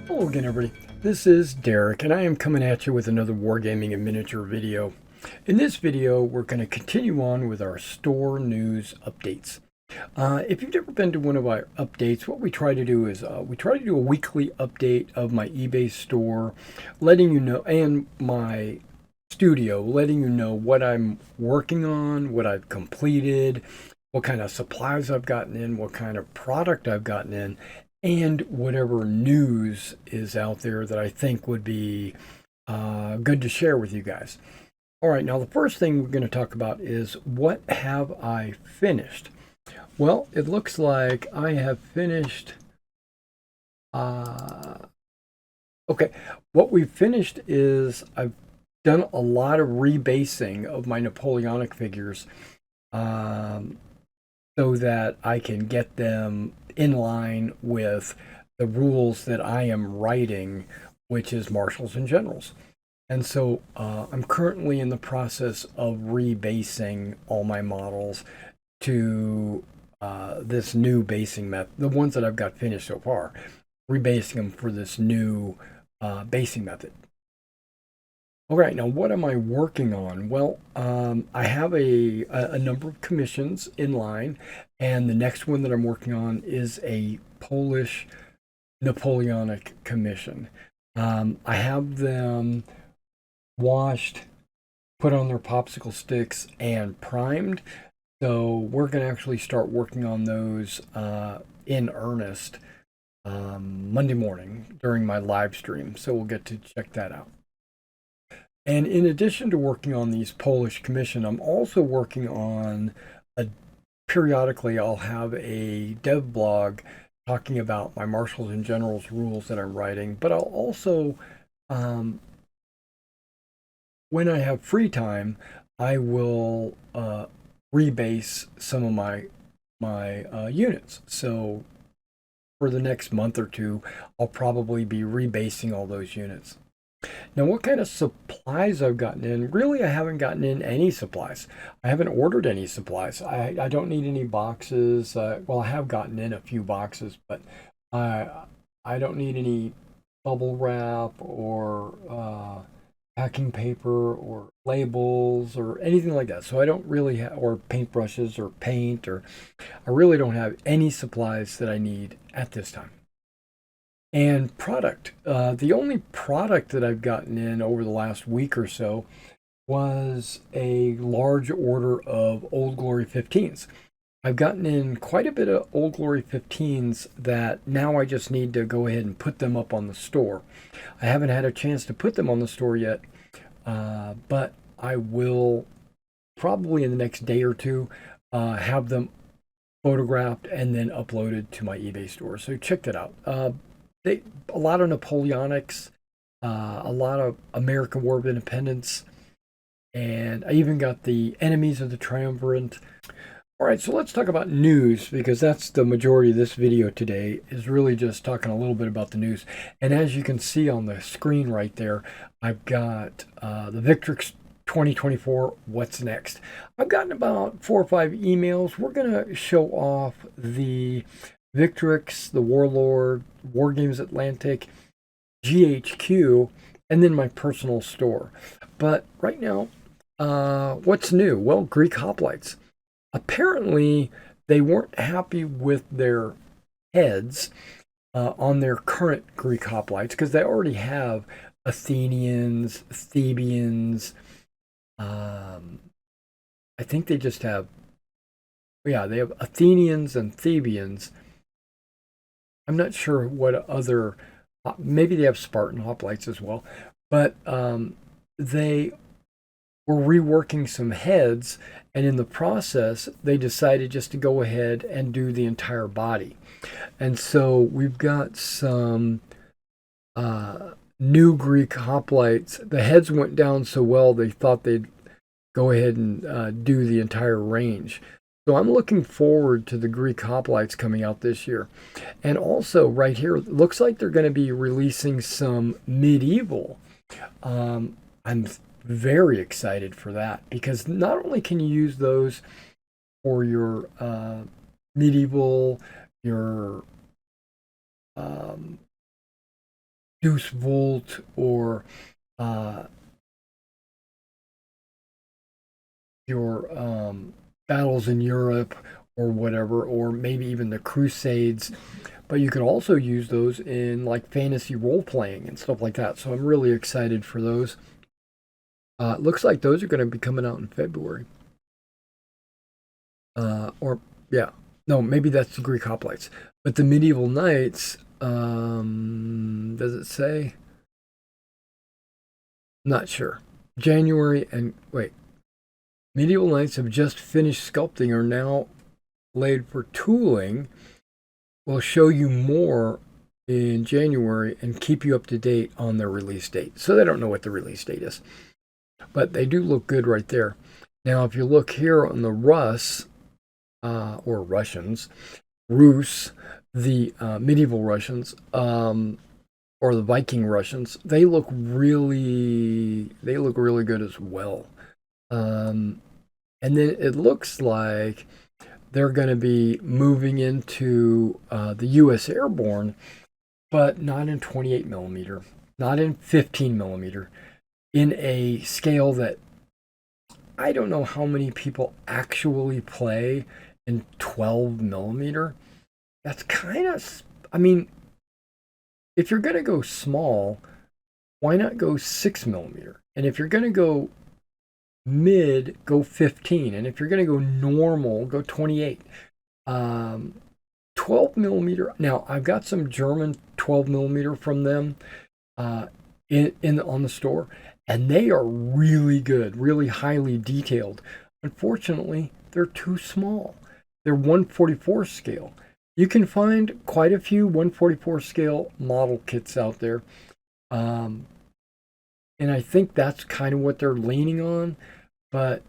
Hello again, everybody. This is Derek, and I am coming at you with another Wargaming and Miniature video. In this video, we're going to continue on with our store news updates. If you've never been to one of our updates, what we try to do is we try to do a weekly update of my eBay store, letting you know, and my studio, letting you know what I'm working on, what I've completed, what kind of supplies I've gotten in, what kind of product I've gotten in, and whatever news is out there that I think would be good to share with you guys. All right, now the first thing we're going to talk about is what have I finished? Well, it looks like I have finished. Okay, what we've finished is I've done a lot of rebasing of my Napoleonic figures um, so that I can get them in line with the rules that I am writing, which is marshals and generals. And so I'm currently in the process of rebasing all my models to this new basing method, the ones that I've got finished so far, rebasing them for this new basing method. All right, now what am I working on? Well, I have a number of commissions in line, and the next one that I'm working on is a Polish Napoleonic commission. I have them washed, put on their popsicle sticks, and primed. So we're going to actually start working on those in earnest Monday morning during my live stream. So we'll get to check that out. And in addition to working on these Polish commission, I'm also working on periodically I'll have a dev blog talking about my marshals and generals rules that I'm writing, but I'll also, when I have free time, I will rebase some of my units. So for the next month or two, I'll probably be rebasing all those units. Now, what kind of supplies I've gotten in? Really, I haven't gotten in any supplies. I haven't ordered any supplies. I don't need any boxes. Well, I have gotten in a few boxes, but I don't need any bubble wrap or packing paper or labels or anything like that. So I don't really have, or paintbrushes or paint, or I really don't have any supplies that I need at this time. And product. The only product that I've gotten in over the last week or so was a large order of Old Glory 15s. I've gotten in quite a bit of Old Glory 15s that now I just need to go ahead and put them up on the store. I haven't had a chance to put them on the store yet, but I will probably in the next day or two have them photographed and then uploaded to my eBay store. So check that out. A lot of Napoleonics, a lot of American War of Independence, and I even got the Enemies of the Triumvirate. All right, so let's talk about news because that's the majority of this video today is really just talking a little bit about the news. And as you can see on the screen right there, I've got the Victrix 2024, what's next? I've gotten about 4 or 5 emails. We're going to show off the Victrix, the Warlord, Wargames Atlantic, GHQ, and then my personal store. But right now, what's new? Well, Greek hoplites. Apparently, they weren't happy with their heads on their current Greek hoplites because they already have Athenians, Thebians. I think they just have, yeah, they have Athenians and Thebians. I'm not sure what other, maybe they have Spartan hoplites as well, but they were reworking some heads, and in the process, they decided just to go ahead and do the entire body. And so we've got some new Greek hoplites. The heads went down so well, they thought they'd go ahead and do the entire range. So I'm looking forward to the Greek hoplites coming out this year. And also right here, it looks like they're going to be releasing some medieval. I'm very excited for that because not only can you use those for your medieval, your Deuce Volt or uh, your battles in Europe or whatever, or maybe even the Crusades. But you could also use those in like fantasy role playing and stuff like that. So I'm really excited for those. It looks like those are going to be coming out in February. Or, yeah. No, maybe that's the Greek hoplites. But the medieval knights, does it say? Not sure. January and wait. Medieval knights have just finished sculpting, are now laid for tooling. We'll show you more in January and keep you up to date on their release date. So they don't know what the release date is, but they do look good right there. Now, if you look here on the Rus, or Russians, Rus, the medieval Russians, or the Viking Russians, they look really good as well. And then it looks like they're going to be moving into the U.S. Airborne, but not in 28 millimeter, not in 15 millimeter, in a scale that I don't know how many people actually play in 12 millimeter. That's kind of, I mean, if you're going to go small, why not go 6 millimeter? And if you're going to go mid, go 15. And if you're going to go normal, go 28. 12 millimeter. Now, I've got some German 12 millimeter from them on the store, and they are really good, really highly detailed. Unfortunately, they're too small. They're 144 scale. You can find quite a few 144 scale model kits out there. And I think that's kind of what they're leaning on. But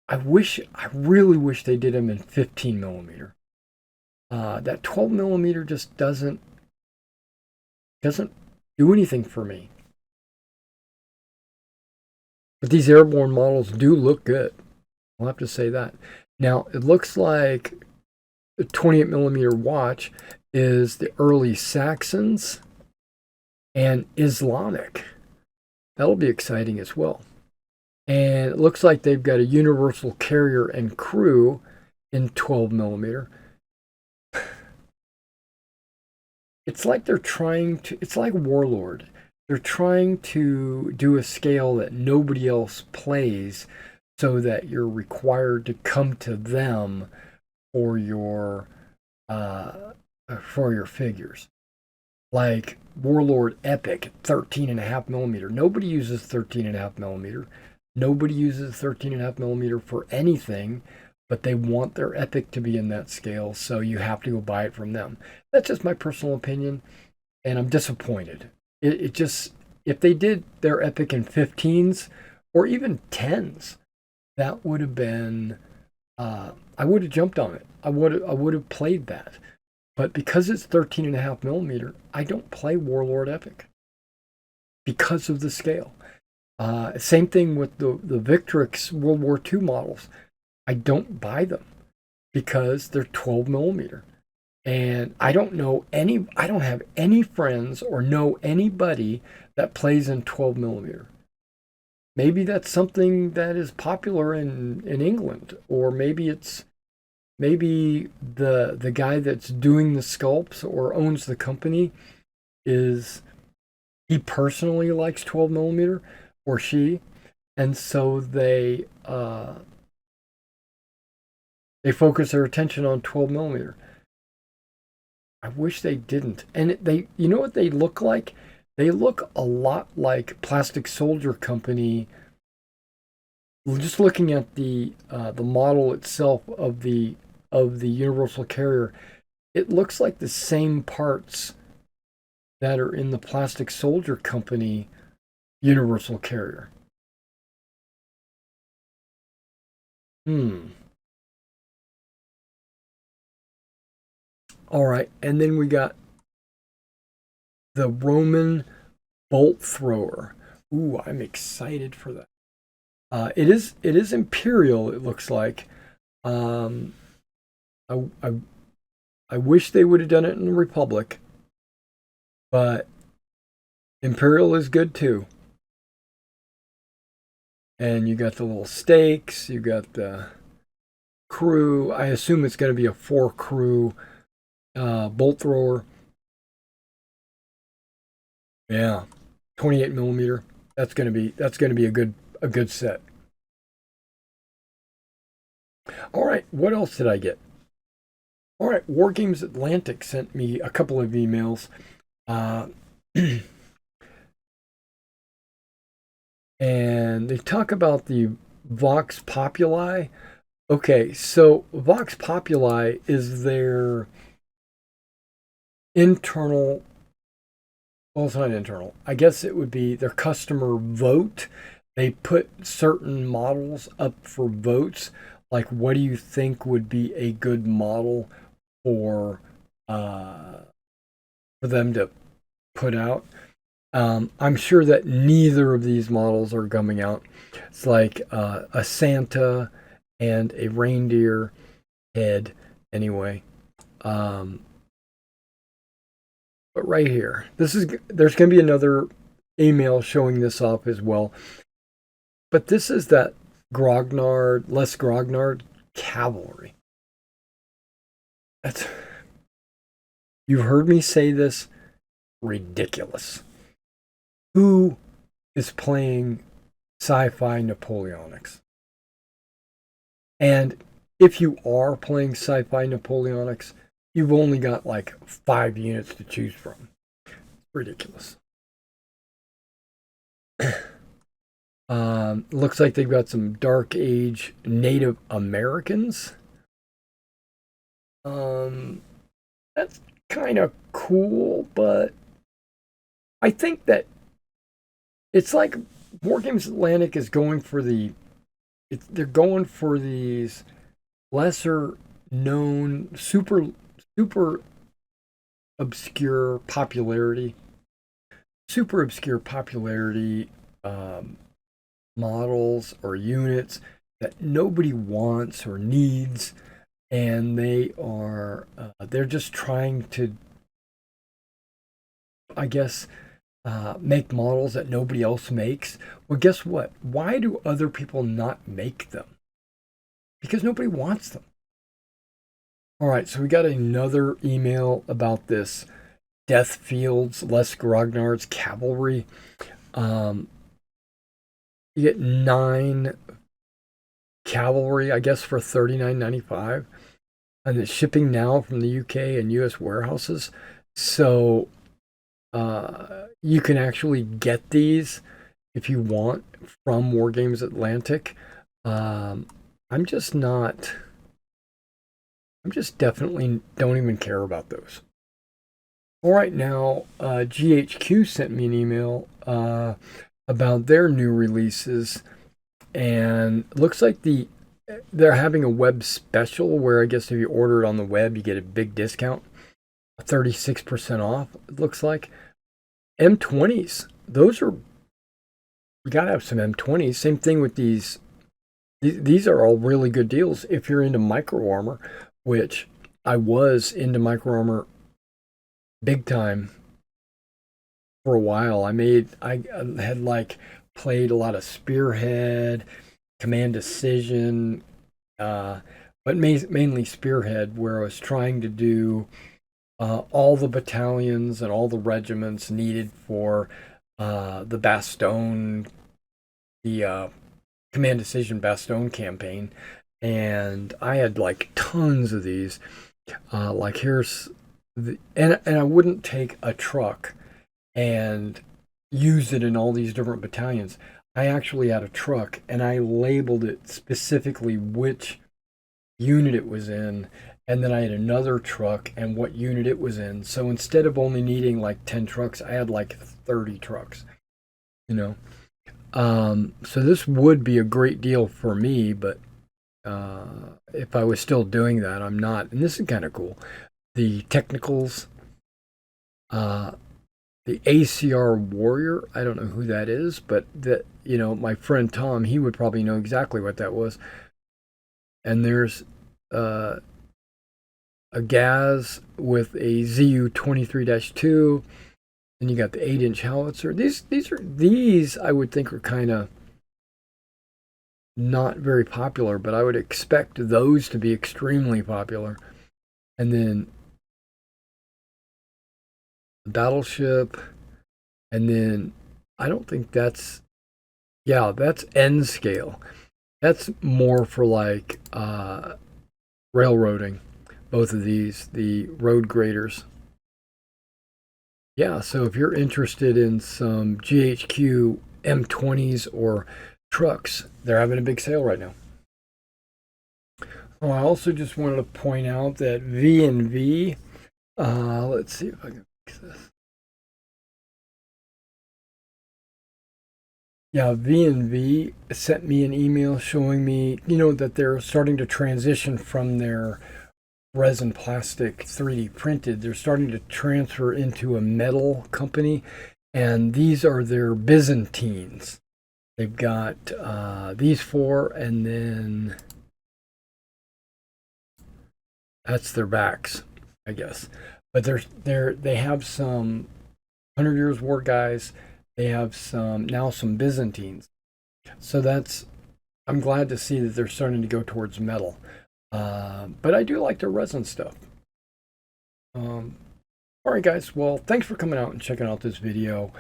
I really wish they did them in 15 millimeter. That 12 millimeter just doesn't do anything for me. But these airborne models do look good. I'll have to say that. Now, it looks like the 28 millimeter watch is the early Saxons and Islamic. That'll be exciting as well. And it looks like they've got a universal carrier and crew in 12 millimeter. It's like it's like Warlord. They're trying to do a scale that nobody else plays so that you're required to come to them for your figures. Like Warlord Epic, 13.5 millimeter. Nobody uses 13.5 millimeter. Nobody uses 13.5 millimeter for anything, but they want their Epic to be in that scale, so you have to go buy it from them. That's just my personal opinion, and I'm disappointed. It just, if they did their Epic in 15s or even 10s, that would have been, I would have jumped on it. I would have played that. But because it's 13.5 millimeter, I don't play Warlord Epic because of the scale. Same thing with the Victrix World War II models. I don't buy them because they're 12 millimeter. And I don't have any friends or know anybody that plays in 12 millimeter. Maybe that's something that is popular in England, or maybe the guy that's doing the sculpts or owns the company he personally likes 12 millimeter, or she, and so they focus their attention on 12 millimeter. I wish they didn't. And you know what they look like? They look a lot like Plastic Soldier Company. Just looking at the model itself of the universal carrier, it looks like the same parts that are in the Plastic Soldier Company universal carrier. All right, and then we got the Roman bolt thrower. Ooh, I'm excited for that. It is Imperial. It looks like. I I wish they would have done it in the Republic, but Imperial is good too. And you got the little stakes, you got the crew. I assume it's going to be a 4 crew bolt thrower. Yeah, 28 millimeter. That's gonna be a good set. All right, what else did I get? All right, Wargames Atlantic sent me a couple of emails, uh, and they talk about the Vox Populi. Okay, so Vox Populi is their internal. Well, it's not internal. I guess it would be their customer vote. They put certain models up for votes. Like, what do you think would be a good model for uh, for them to put out? I'm sure that neither of these models are coming out. It's like a Santa and a reindeer head, anyway. Um, but right here, there's going to be another email showing this off as well. But this is that less grognard cavalry. That's You've heard me say this. Ridiculous. Who is playing Sci-Fi Napoleonics? And if you are playing Sci-Fi Napoleonics, you've only got like 5 units to choose from. It's ridiculous. Looks like they've got some Dark Age Native Americans. That's kind of cool, but I think that it's like Wargames Atlantic is going for they're going for these lesser known, super obscure popularity, super obscure popularity models or units that nobody wants or needs, and they're just trying to, I guess, make models that nobody else makes. Well, guess what? Why do other people not make them? Because nobody wants them. All right, so we got another email about this Death Fields, Les Grognard's Cavalry. You get 9 cavalry, I guess, for $39.95, and it's shipping now from the UK and US warehouses. So you can actually get these if you want from Wargames Atlantic. I'm just not. I'm just definitely don't even care about those. All right, now GHQ sent me an email about their new releases, and it looks like they're having a web special where I guess if you order it on the web, you get a big discount, 36% off. It looks like M20s. Those are we gotta have some M20s. Same thing with these. These are all really good deals if you're into micro armor, which I was into micro armor big time for a while. I had like played a lot of Spearhead, Command Decision, but mainly Spearhead, where I was trying to do all the battalions and all the regiments needed for the Bastogne, the Command Decision Bastogne campaign, and I had like tons of these. Like here's and I wouldn't take a truck and use it in all these different battalions. I actually had a truck and I labeled it specifically which unit it was in, and then I had another truck and what unit it was in. So instead of only needing like 10 trucks, I had like 30 trucks, you know. So this would be a great deal for me, but if I was still doing that, I'm not. And this is kind of cool. The technicals, uh, the ACR Warrior. I don't know who that is, but my friend Tom, he would probably know exactly what that was. And there's a Gaz with a ZU 23-2, Then you got the 8-inch howitzer. These I would think are kind of not very popular, but I would expect those to be extremely popular. And then the battleship, and then I don't think that's, yeah, that's N scale. That's more for like railroading. Both of these, the road graders. Yeah, so if you're interested in some GHQ M20s or trucks, they're having a big sale right now. Oh, I also just wanted to point out that V&V, let's see if I can fix this. Yeah, V&V sent me an email showing me, that they're starting to transition from their resin plastic 3D printed. They're starting to transfer into a metal company, and these are their Byzantines. They've got these four, and then that's their backs, I guess. But they have some 100 Years War guys. They have some Byzantines. So I'm glad to see that they're starting to go towards metal. But I do like their resin stuff. All right, guys. Well, thanks for coming out and checking out this video.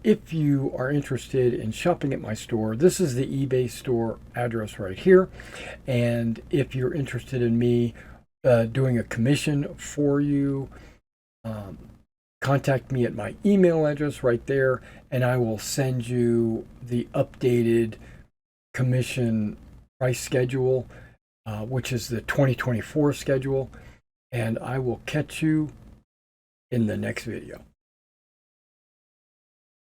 If you are interested in shopping at my store, this is the eBay store address right here. And if you're interested in me doing a commission for you, contact me at my email address right there, and I will send you the updated commission price schedule, which is the 2024 schedule, and I will catch you in the next video.